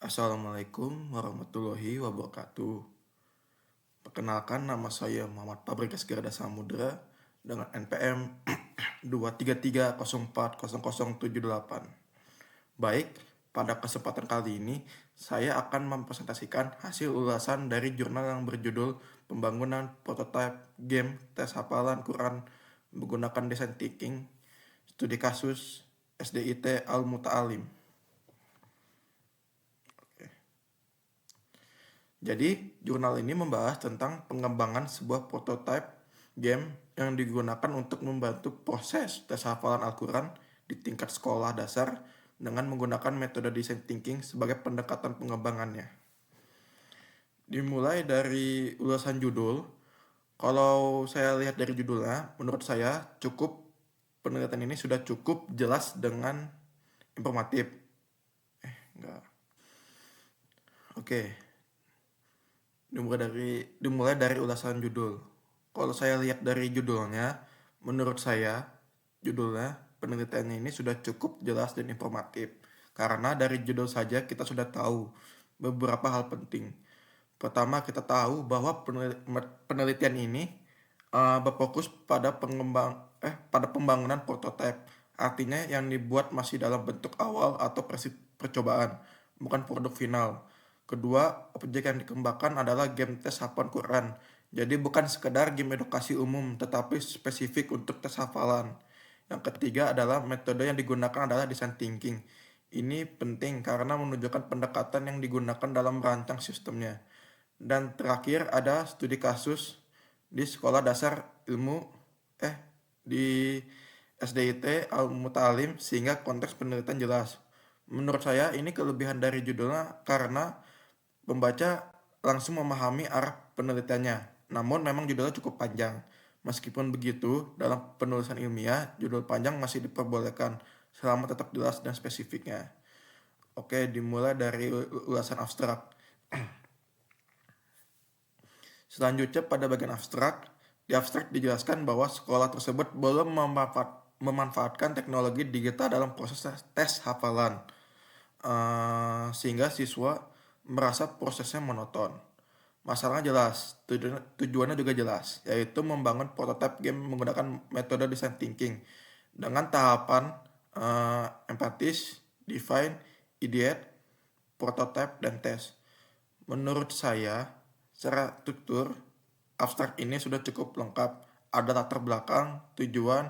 Assalamualaikum warahmatullahi wabarakatuh. Perkenalkan, nama saya Muhammad Pabrikas Gerda Samudra dengan NPM 233040078. Baik, pada kesempatan kali ini saya akan mempresentasikan hasil ulasan dari jurnal yang berjudul Pembangunan Prototipe Game Tes Hafalan Quran Menggunakan Design Thinking Studi Kasus SDIT Al-Muta'alim. Jadi, jurnal ini membahas tentang pengembangan sebuah prototipe game yang digunakan untuk membantu proses tes hafalan Al-Quran di tingkat sekolah dasar dengan menggunakan metode design thinking sebagai pendekatan pengembangannya. Dimulai dari ulasan judul. Kalau saya lihat dari judulnya, menurut saya penelitian ini sudah cukup jelas dengan informatif. Enggak. Oke. Dimulai dari ulasan judul. Kalau saya lihat dari judulnya, menurut saya judulnya penelitiannya ini sudah cukup jelas dan informatif. Karena dari judul saja kita sudah tahu beberapa hal penting. Pertama, kita tahu bahwa penelitian ini berfokus pada pembangunan prototipe. Artinya yang dibuat masih dalam bentuk awal atau percobaan, bukan produk final. Kedua, objek yang dikembangkan adalah game tes hafalan Quran. Jadi bukan sekedar game edukasi umum, tetapi spesifik untuk tes hafalan. Yang ketiga adalah metode yang digunakan adalah design thinking. Ini penting karena menunjukkan pendekatan yang digunakan dalam merancang sistemnya. Dan terakhir ada studi kasus di sekolah dasar di SDIT Al-Muta'alim sehingga konteks penelitian jelas. Menurut saya ini kelebihan dari judulnya karena pembaca langsung memahami arah penelitiannya. Namun memang judulnya cukup panjang. Meskipun begitu, dalam penulisan ilmiah, judul panjang masih diperbolehkan selama tetap jelas dan spesifiknya. Oke, dimulai dari ulasan abstrak. Selanjutnya pada bagian abstrak, di abstrak dijelaskan bahwa sekolah tersebut belum memanfaatkan teknologi digital dalam proses tes hafalan, sehingga siswa merasa prosesnya monoton. Masalahnya jelas, tujuannya juga jelas, yaitu membangun prototipe game menggunakan metode design thinking dengan tahapan empatis, define, ideate, prototype, dan test. Menurut saya, secara struktur, abstrak ini sudah cukup lengkap. Ada latar belakang, tujuan,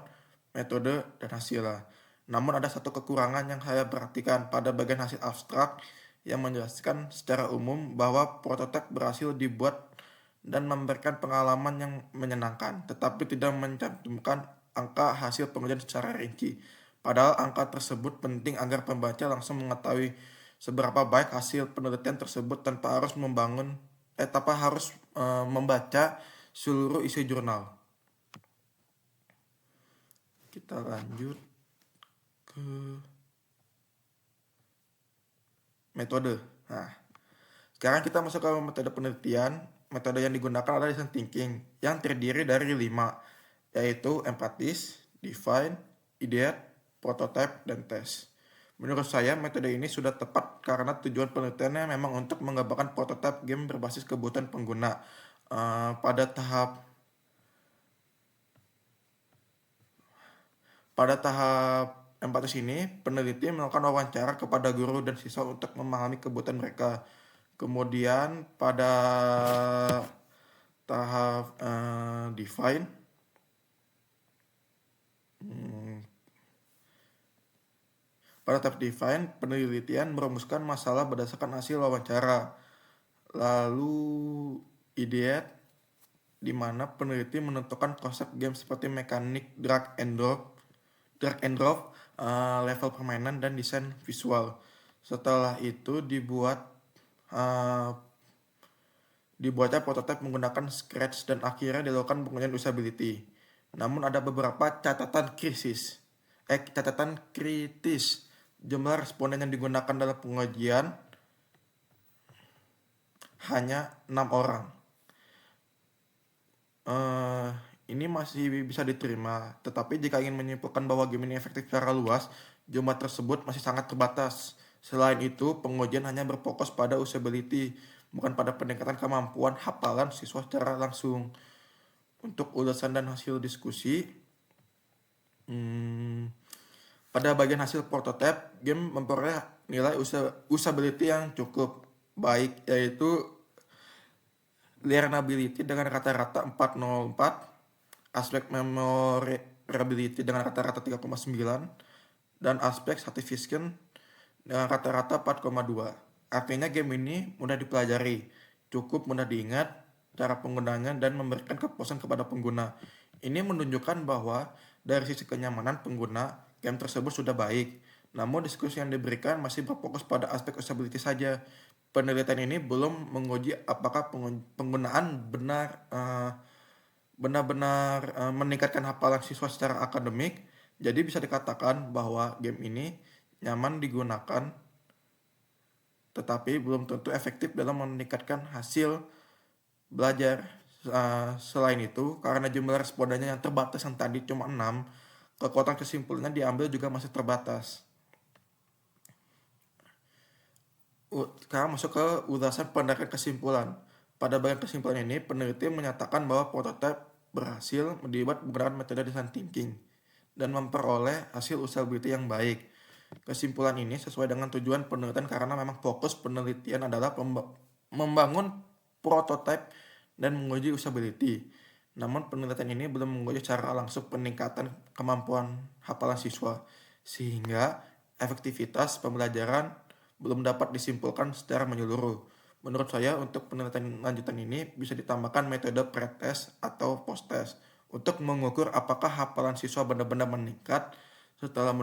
metode, dan hasilnya. Namun ada satu kekurangan yang saya perhatikan pada bagian hasil abstrak yang menjelaskan secara umum bahwa prototipe berhasil dibuat dan memberikan pengalaman yang menyenangkan, tetapi tidak mencantumkan angka hasil pengujian secara rinci. Padahal angka tersebut penting agar pembaca langsung mengetahui seberapa baik hasil penelitian tersebut tanpa harus membaca seluruh isi jurnal. Kita lanjut ke metode. Nah, sekarang kita masuk ke metode penelitian. Metode yang digunakan adalah design thinking yang terdiri dari 5, yaitu empatis, define, ideate, prototype, dan test. Menurut saya metode ini sudah tepat karena tujuan penelitiannya memang untuk mengembangkan prototipe game berbasis kebutuhan pengguna. Pada tahap empatis ini, peneliti melakukan wawancara kepada guru dan siswa untuk memahami kebutuhan mereka. Kemudian pada tahap define, penelitian merumuskan masalah berdasarkan hasil wawancara. Lalu ideate, di mana peneliti menentukan konsep game seperti mekanik drag and drop, level permainan, dan desain visual. Setelah itu dibuatnya prototipe menggunakan Scratch dan akhirnya dilakukan pengujian usability. Namun ada beberapa catatan kritis. Jumlah responden yang digunakan dalam pengujian hanya 6 orang. Ini masih bisa diterima, tetapi jika ingin menyimpulkan bahwa game ini efektif secara luas, jumlah tersebut masih sangat terbatas. Selain itu, pengujian hanya berfokus pada usability, bukan pada peningkatan kemampuan hafalan siswa secara langsung. Untuk ulasan dan hasil diskusi, pada bagian hasil prototipe, game memperoleh nilai usability yang cukup baik, yaitu learnability dengan rata-rata 404, aspek memorability dengan rata-rata 3,9, dan aspek satisfaction dengan rata-rata 4,2. Artinya game ini mudah dipelajari, cukup mudah diingat cara penggunanya, dan memberikan kepuasan kepada pengguna. Ini menunjukkan bahwa dari sisi kenyamanan pengguna, game tersebut sudah baik. Namun diskusi yang diberikan masih berfokus pada aspek usability saja. Penelitian ini belum menguji apakah penggunaan benar-benar meningkatkan hafalan siswa secara akademik. Jadi bisa dikatakan bahwa game ini nyaman digunakan, tetapi belum tentu efektif dalam meningkatkan hasil belajar. Selain itu, karena jumlah respondennya yang terbatas yang tadi cuma 6, kekuatan kesimpulannya diambil juga masih terbatas. Sekarang masuk ke ulasan pendapat kesimpulan. Pada bagian kesimpulan ini, peneliti menyatakan bahwa prototipe berhasil dibuat menggunakan metode design thinking dan memperoleh hasil usability yang baik. Kesimpulan ini sesuai dengan tujuan penelitian karena memang fokus penelitian adalah membangun prototipe dan menguji usability. Namun penelitian ini belum menguji secara langsung peningkatan kemampuan hafalan siswa, sehingga efektivitas pembelajaran belum dapat disimpulkan secara menyeluruh. Menurut saya, untuk penelitian lanjutan ini bisa ditambahkan metode pretest atau post-test untuk mengukur apakah hafalan siswa benar-benar meningkat setelah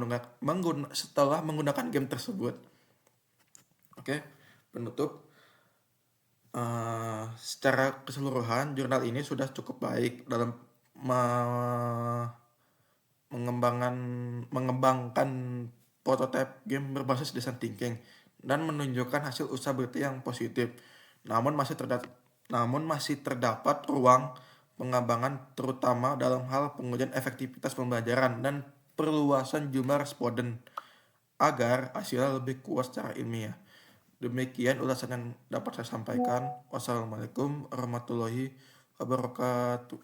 menggunakan game tersebut. Oke, penutup. Secara keseluruhan, jurnal ini sudah cukup baik dalam mengembangkan prototipe game berbasis design thinking dan menunjukkan hasil usability yang positif. Namun masih terdapat ruang pengembangan, terutama dalam hal pengujian efektivitas pembelajaran dan perluasan jumlah responden agar hasilnya lebih kuat secara ilmiah. Demikian ulasan yang dapat saya sampaikan. Wassalamualaikum warahmatullahi wabarakatuh.